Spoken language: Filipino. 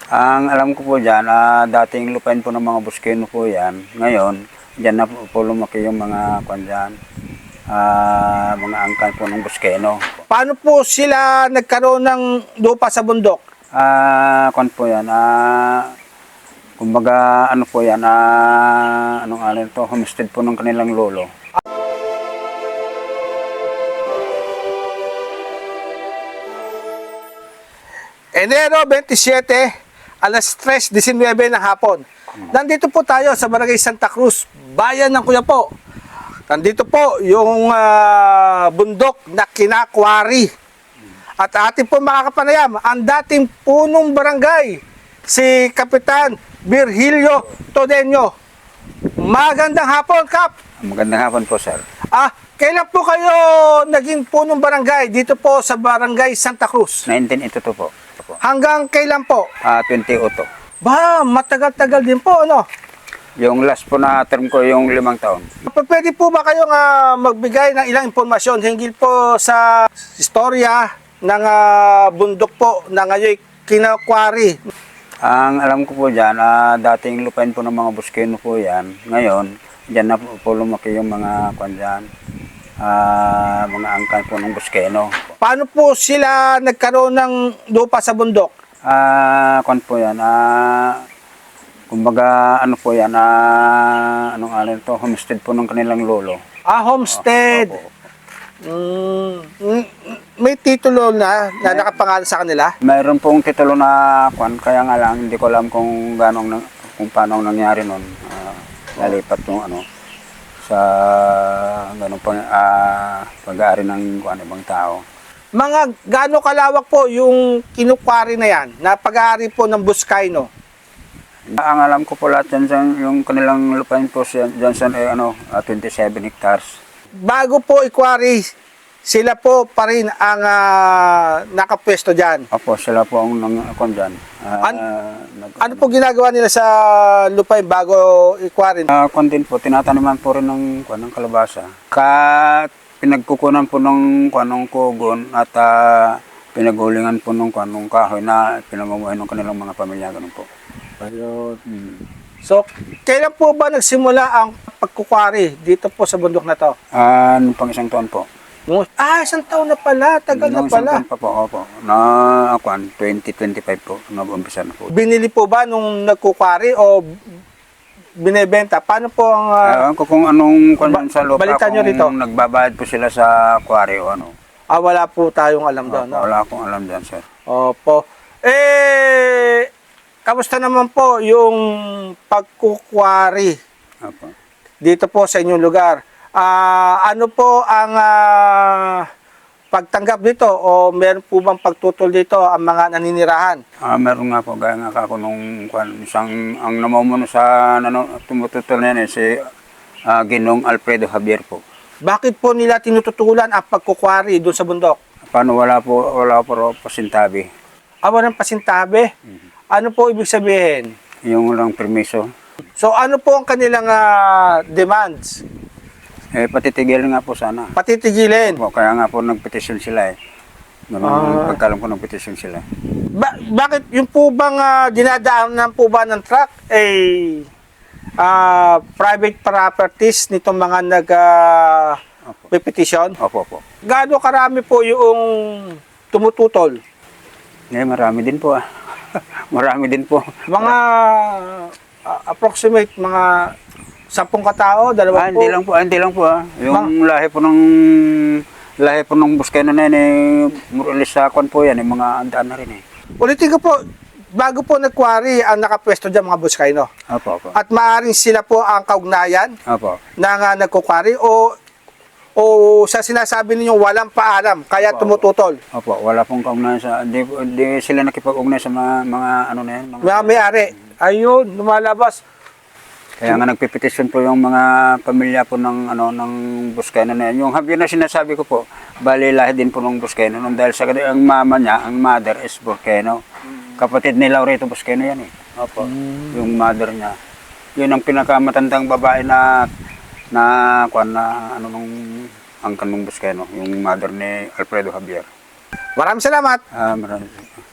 Ang alam ko po dyan, dating lupain po ng mga Buskeno po yan. Ngayon, dyan na po lumaki yung mga kwan dyan, mga angkan po ng Buskeno. Paano po sila nagkaroon ng lupa sa bundok? Kwan po yan, kumbaga ano po yan, anong alin to, homestead po ng kanilang lolo. Enero 27, alas 3:19 ng hapon. Nandito po tayo sa Barangay Santa Cruz, bayan ng Quiapo. Nandito po yung bundok na kinakwari. At ating po makakapanayam, ang dating punong barangay, si Kapitan Virgilio Todeño. Magandang hapon, Kap! Magandang hapon po, sir. Kailan po kayo naging punong barangay dito po sa Barangay Santa Cruz? 1982 po. Hanggang kailan po? 28. Ba, matagal-tagal din po, ano? Yung last po na term ko yung 5 taon. Pwede po ba kayong magbigay ng ilang impormasyon hinggil po sa istorya ng bundok po na ngayon kinakwari? Ang alam ko po dyan, dating lupain po ng mga Buskeno po yan. Ngayon, dyan na po lumaki yung mga kwan dyan, mga angkan po ng Buskeno. Paano po sila nagkaroon ng lupa sa bundok? Kwan po yan, kumbaga ano po yan, anong alin to, homestead po ng kanilang lolo. Homestead. May titulo na nakapangalan sa kanila? Mayroon pong titulo na kwan, kaya nga lang hindi ko alam kung kung paano nangyari nun. Nalipat yung ano sa ganun pang pag-aari ng kwan, ibang tao. Mga gaano kalawak po yung kinukwari na yan, na pag-aari po ng Buskayno? Ang alam ko po lahat dyan, yung kanilang lupain po dyan sa 27 hectares. Bago po ikwari, sila po pa rin ang nakapwesto dyan. Opo, sila po ang kwan dyan. Ano po ginagawa nila sa lupain bago ikwari? Kwan din po, tinataniman po rin ng kalabasa. Pinagkukunan po ng kugon at pinagulingan po ng kahoy na pinamumuhay ng kanilang mga pamilya. Ganun po. Ayun. So, kailan po ba nagsimula ang pagkukwari dito po sa bundok na to? Pang isang taon po. Isang taon na pala, tagal na pala. Isang taon pa po, opo. 2025 po, nag-umpisa na po. Binili po ba nung nagkukwari o binebenta? Paano po ang... kung anong sa lupa, balitan nyo rito. Kung nagbabayad po sila sa quarry o ano. Wala po tayong alam doon. No? Wala akong alam dyan, sir. Opo. Kamusta naman po yung pagkukwari Opo. dito po sa inyong lugar? Ano po ang pagtanggap dito o meron po bang pagtutol dito ang mga naninirahan? Meron nga po, gaya nga ako nung ang namumuno sa tumututol na yan si Ginong Alfredo Javier po. Bakit po nila tinututulan ang pagkukwari doon sa bundok? Paano wala po pasintabi? Walang pasintabi? Ano po ibig sabihin? Yung lang permiso. So ano po ang kanilang demands? Patitigilin nga po sana. Patitigilin? Opo, kaya nga po nagpetisyon sila pagkalam ko nagpetisyon sila. Bakit yung po bang dinadaanan po ba ng truck private properties nitong mga nag-petition? Opo, opo. Gaano karami po yung tumututol? Marami din po Marami din po. Mga approximate mga 10 katao, 20? Hindi lang po Yung lahi po ng Buskeno na yan muralis sa kwan po yan, mga daan na rin Ulitin ko po, bago po nagkwari ang nakapwesto dyan mga Buskayno. Opo, opo. At maaaring sila po ang kaugnayan Opo. na nagkukwari o sa sinasabi ninyo walang paalam kaya tumututol? Opo, wala pong kaugnayan sa hindi sila nakipag-ugnay sa mga ano na yan, Mga may-ari. Ayun, lumalabas. Kaya nga nagpipetisyon po yung mga pamilya po ng Buskeno na yan. Yung Javier na sinasabi ko po, bali lahi din po ng Buskeno dahil sa ang mama niya, ang mother is Buskeno. Kapatid ni Laurito Buskeno yan Opo. Yung mother niya. Yun ang pinakamatandang babae na ang kanong Buskeno, yung mother ni Alfredo Javier. Maraming salamat. Maraming salamat.